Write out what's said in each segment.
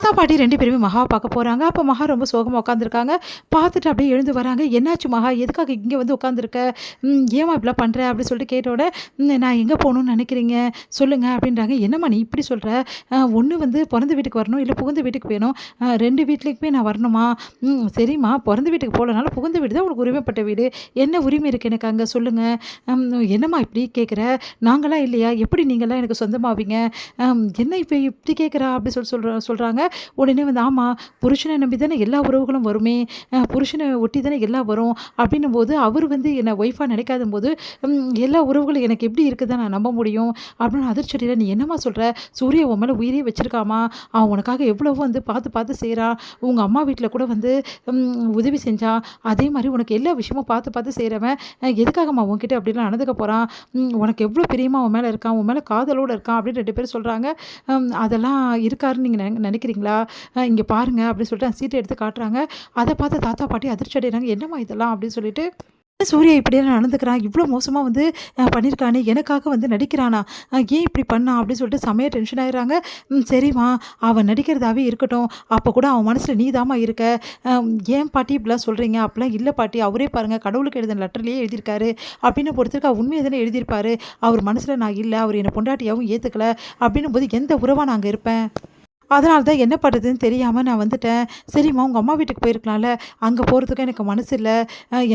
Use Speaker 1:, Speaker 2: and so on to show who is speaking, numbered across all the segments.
Speaker 1: தாத்தா, பாட்டி 2 பேருமே மகாவ பார்க்க போறாங்க. அப்ப மகா ரொம்ப சோகமா உட்காந்துருக்காங்க. பார்த்துட்டு அப்படியே எழுந்து வராங்க. "என்னாச்சு மகா? எதுக்காக இங்க வந்து உட்காந்துருக்க? ஏம்மா இப்படிலாம் பண்ற?" அப்படின்னு சொல்லிட்டு கேட்டோனே, நான் எங்க போணும்னு நெனைக்கிறீங்க? சொல்லுங்க." அப்படின்றாங்க. "என்னம்மா நீ இப்படி சொல்ற? ஒண்ணு வந்து பொறந்த வீட்டுக்கு வரணும், இல்ல புகுந்த வீட்டுக்கு வேணும். 2 வீட்லயுமே நான் வரணுமா?" சரிம்மா, பொறந்த வீட்டுக்கு போலனாலும் புகுந்த வீடு தான் உனக்கு உரிமைப்பட்ட வீடு. என்ன உரிமை இருக்கு எனக்கு அங்க சொல்லுங்க." "ம் என்னம்மா இப்படி கேட்குற? நாங்கலாம் இல்லையா? எப்படி நீங்கலாம் எனக்கு சொந்தமாவீங்க? என்ன இப்ப இப்படி கேட்குறா?" அப்படி சொல்றாங்க. உடனே வந்து, "ஆமா, புருஷன நம்பி தானே எல்லா உறவுகளும் வருமே! புருஷன ஒட்டி தானே எல்லாம் வரும்." அப்படின்னும்போது, அவரு வந்து என்ன ஒய்ஃபா நினைக்காதம்போது, எல்லா உறவுகளும் எனக்கு எப்படி இருக்குதான் நான் நம்ப முடியும்? அப்படின்னு அதிர்ச்சியடையில, "நீ என்னம்மா சொல்ற? சூர்யா உன் மேல உயிரே வச்சிருக்காம்மா. அவன் உனக்காக எவ்வளவோ வந்து பார்த்து பார்த்து செய்றான். உங்க அம்மா வீட்ல கூட வந்து உதவி செஞ்சான். அதே மாரி உனக்கு எல்லா விஷயமும் பார்த்து பார்த்து செய்றவன், எதுக்காகம்மா உன்கிட்ட அப்படிலாம் நடந்துக்க போறான்? உனக்கு எவ்வளோ பிரியமா உன் மேல இருக்கான். உன் மேல காதலோட இருக்கான்." அப்படின்னு 2 பேரும் சொல்றாங்க. அதெல்லாம் இருக்காருன்னு நீங்க நினைக்கிறீங்களா? இங்க பாருங்க அப்படின்னு சொல்லிட்டு சீட்ட எடுத்து காட்டுறாங்க. அத பார்த்து தாத்தா, பாட்டி அதிர்ச்சி அடைறாங்க. என்னம்மா இதெல்லாம் அப்படின்னு சொல்லிட்டு. சூர்யா இப்படியெல்லாம் நடந்துக்கிறான். இவ்ளோ மோசமா வந்து பண்ணியிருக்கானே! எனக்காக வந்து நடிக்கிறானா? ஏன் இப்படி பண்ணான்? அப்படின்னு சொல்லிட்டு செமையா டென்ஷன் ஆயிடுறாங்க. சரிம்மா, அவன் நடிக்கிறதாவே இருக்கட்டும். அப்ப கூட அவன் மனசுல நீ தாம்மா இருக்க. ஏன் பாட்டி இப்படிலாம் சொல்றீங்க? அப்படிலாம் இல்ல பாட்டி. அவரே பாருங்க கடவுளுக்கு எழுதின லெட்டர்லயே எழுதியிருக்காரு. அப்படின்னு பொறுத்தவரைக்கும் உண்மைய தானே எழுதியிருப்பாரு. அவர் மனசுல நான் இல்ல. அவர் என்ன பொண்டாட்டியாவும் ஏத்துக்கல. அப்படின்னும்போது எந்த உறவா நான் அங்க இருப்பேன்? அதனால தான் என்ன பண்ணுறதுன்னு தெரியாம நான் வந்துட்டேன். சரிம்மா, உங்க அம்மா வீட்டுக்கு போயிருக்கலாம்ல. அங்க போறதுக்கு எனக்கு மனசு இல்ல.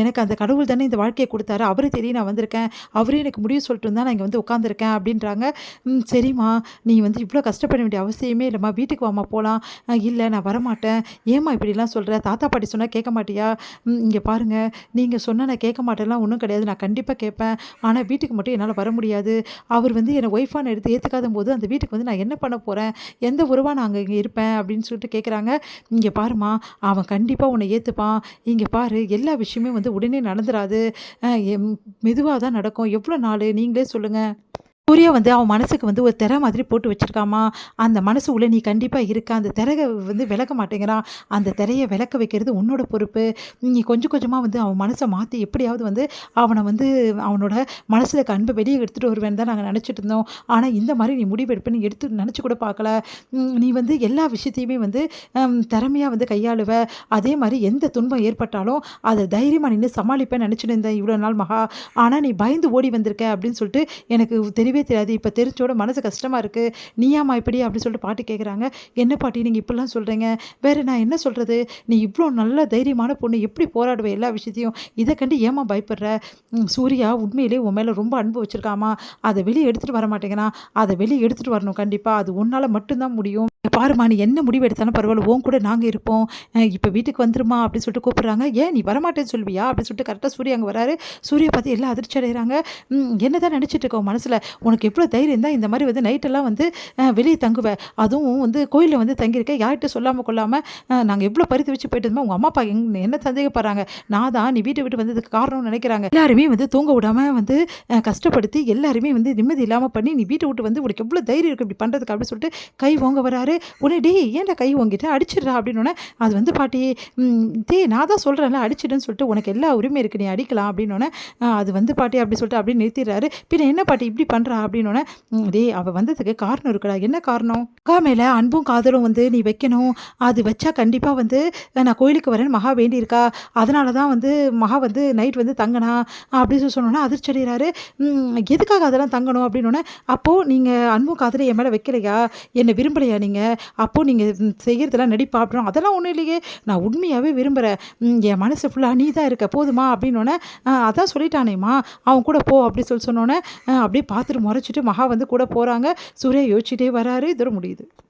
Speaker 1: எனக்கு அந்த கடவுள் தானே இந்த வாழ்க்கைய குடுத்தாரு. அவரு தெரியும் நான் வந்திருக்கேன். அவரே எனக்கு முடிவு சொல்லிட்டு இருந்தா நான் இங்க வந்து உட்காந்துருக்கேன் அப்படின்றாங்க. சரிம்மா, நீ வந்து இவ்ளோ கஷ்டப்பட வேண்டிய அவசியமே இல்லம்மா. வீட்டுக்கு வாம்மா போலாம். இல்ல நான் வரமாட்டேன். ஏம்மா இப்படிலாம் சொல்ற? தாத்தா, பாட்டி சொன்னா கேட்க மாட்டியா? இங்க பாருங்க, நீங்க சொன்னா நான் கேட்க மாட்டேன்லாம் ஒண்ணும் கிடையாது. நான் கண்டிப்பா கேட்பேன். ஆனா வீட்டுக்கு மட்டும் என்னால வர முடியாது. அவர் வந்து என்ன ஒய்ஃபான்னு எடுத்து ஏத்துக்காதம்போது அந்த வீட்டுக்கு வந்து நான் என்ன பண்ண போறேன்? எந்த உறவா நான் அங்க இங்க இருப்பேன் அப்படின்னு சொல்லிட்டு கேட்குறாங்க. "இங்க பாரும்மா, அவன் கண்டிப்பா உன்னை ஏத்துப்பான். இங்க பாரு, எல்லா விஷயமே வந்து உடனே நடந்துராது. அ எம் மெதுவா தான் நடக்கும். எவ்வளோ நாளு நீங்களே சொல்லுங்க." சூர்யா வந்து அவன் மனசுக்கு வந்து ஒரு திரை மாதிரி போட்டு வச்சிருக்காம்மா. அந்த மனசுக்குள்ள நீ கண்டிப்பா இருக்க. அந்த திரைய வந்து விலக்க மாட்டேங்கிறான். அந்த திரைய விலக்க வைக்கிறது உன்னோட பொறுப்பு. நீ கொஞ்சம் கொஞ்சமா வந்து அவன் மனச மாத்தி எப்படியாவது வந்து அவன வந்து அவனோட மனசுல இருக்க அன்ப வெளிய எடுத்துட்டு வருவேன்னு தான் நாங்க நெனச்சுட்டு இருந்தோம். ஆனா இந்த மாரி நீ முடிவு எடுப்பேன்னு எடுத்து நெனச்சு கூட பார்க்கல. நீ வந்து எல்லா விஷயத்தையுமே வந்து திறமையா வந்து கையாளுவ. அதே மாரி எந்த துன்பம் ஏற்பட்டாலும் அத தைரியமா நின்னு சமாளிப்பேன்னு நெனச்சுட்டு இருந்தேன் இவ்வளோ நாள் மகா. ஆனா நீ பயந்து ஓடி வந்திருக்க அப்படின்னு சொல்லிட்டு எனக்கு தெரியவே தெரியாது. இப்ப தெரிஞ்சோட மனசு கஷ்டமா இருக்கு. நீயாம்மா இப்படி அப்படி சொல்லிட்டு பாட்டி கேட்குறாங்க. என்ன பாட்டி நீங்க இப்படிலாம் சொல்றீங்க? வேற நான் என்ன சொல்றது? நீ இவ்ளோ நல்ல தைரியமான பொண்ணு. எப்படி போராடுவ எல்லா விஷயத்தையும். இத கண்டு ஏம்மா பயப்படுற? சூர்யா உண்மையிலேயே உன் மேல ரொம்ப அன்பு வச்சிருக்காம்மா. அத வெளிய எடுத்துட்டு வர மாட்டேங்கிறான். அத வெளிய எடுத்துட்டு வரணும் கண்டிப்பா. அது உன்னால மட்டும் தான் முடியும். பாரும்மா, நீ என்ன முடிவு எடுத்தாலும் பரவால்ல. உன் கூட நாங்க இருப்போம். இப்ப வீட்டுக்கு வந்துருமா அப்படின்னு சொல்லிட்டு கூப்பிடுறாங்க. ஏன் நீ வரமாட்டேன்னு சொல்வியா? அப்படின்னு சொல்லிட்டு கரெக்ட்டா சூர்யா அங்க வராரு. சூர்யா பார்த்து எல்லாம் அதிர்ச்சி அடையறாங்க. என்னதான் நினைச்சிட்டு இருக்க உன் மனசுல? உனக்கு எவ்ளோ தைரியம் தான் இந்த மாரி வந்து நைட்டெல்லாம் வந்து வெளிய தங்குவ. அதுவும் வந்து கோயில்ல வந்து தங்கியிருக்க. யார்கிட்ட சொல்லாம கொள்ளாம நாங்க எவ்ளோ பரித்து வச்சு போயிட்டு இருந்தோம். உங்க அம்மா, அப்பா என்ன சந்தேகப்படுறாங்க. நான் தான் நீ வீட்ட விட்டு வந்ததுக்கு காரணம்னு நினைக்கிறாங்க. எல்லாருமே வந்து தூங்க விடாம வந்து கஷ்டப்படுத்தி எல்லாருமே வந்து நிம்மதி இல்லாம பண்ணி நீ வீட்ட விட்டு வந்து உனக்கு எவ்ளோ தைரியம் இருக்கு இப்படி பண்றதுக்கு அப்படின்னு சொல்லிட்டு கை ஓங்க வராரு. உடனே "டேய் ஏன்டா கை ஓங்கிட்ட? அடிச்சிடுறா" அப்படின்னோனே, அது வந்து பாட்டி "டேய் நான் தான் சொல்றேன்ல அடிச்சிடுன்னு சொல்லிட்டு உனக்கு எல்லா உரிமையும் இருக்கு. நீ அடிக்கலாம்" அப்படின்னோனே, அது வந்து பாட்டி அப்படி சொல்லிட்டு அப்படியே நிறுத்திடுறாரு. "பின்ன என்ன பாட்டி இப்படி பண்றா?" அப்படின்னோனே, "டேய் அவ வந்ததுக்கு காரணம் இருக்குடா. என்ன காரணம்? மகா மேல அன்பும் காதலும் வந்து நீ வைக்கணும். அது வச்சா கண்டிப்பா வந்து நான் கோயிலுக்கு வரேன்னு மகா வேண்டியிருக்கா. அதனால தான் வந்து மகா வந்து நைட் வந்து தங்குனா" அப்படின்னு சொன்னோனே அதிர்ச்சி அடைகிறாரு. "எதுக்காக அதெல்லாம் தங்கணும்?" அப்படின்னோனே, "அப்போ நீங்க அன்பும் காதலும் என் மேல வைக்கலையா? என்ன விரும்பலையா நீங்க? அப்போ நீங்க செய்யறதெல்லாம் நடிப்பா?" அப்படின்னா, "அதெல்லாம் ஒண்ணும் இல்லையே. நான் உண்மையாவே விரும்புறேன். என் மனசு ஃபுல்லா நீ தான் இருக்க. போதுமா?" அப்படின்னோனே, அதான் சொல்லிட்டானேம்மா, அவன் கூட போ" அப்படி சொன்னோனே, அப்படியே பார்த்துட்டு முறைச்சிட்டு மகா வந்து கூட போறாங்க. சூர்யா யோசிச்சுட்டே வராரு. இதோட முடியுது.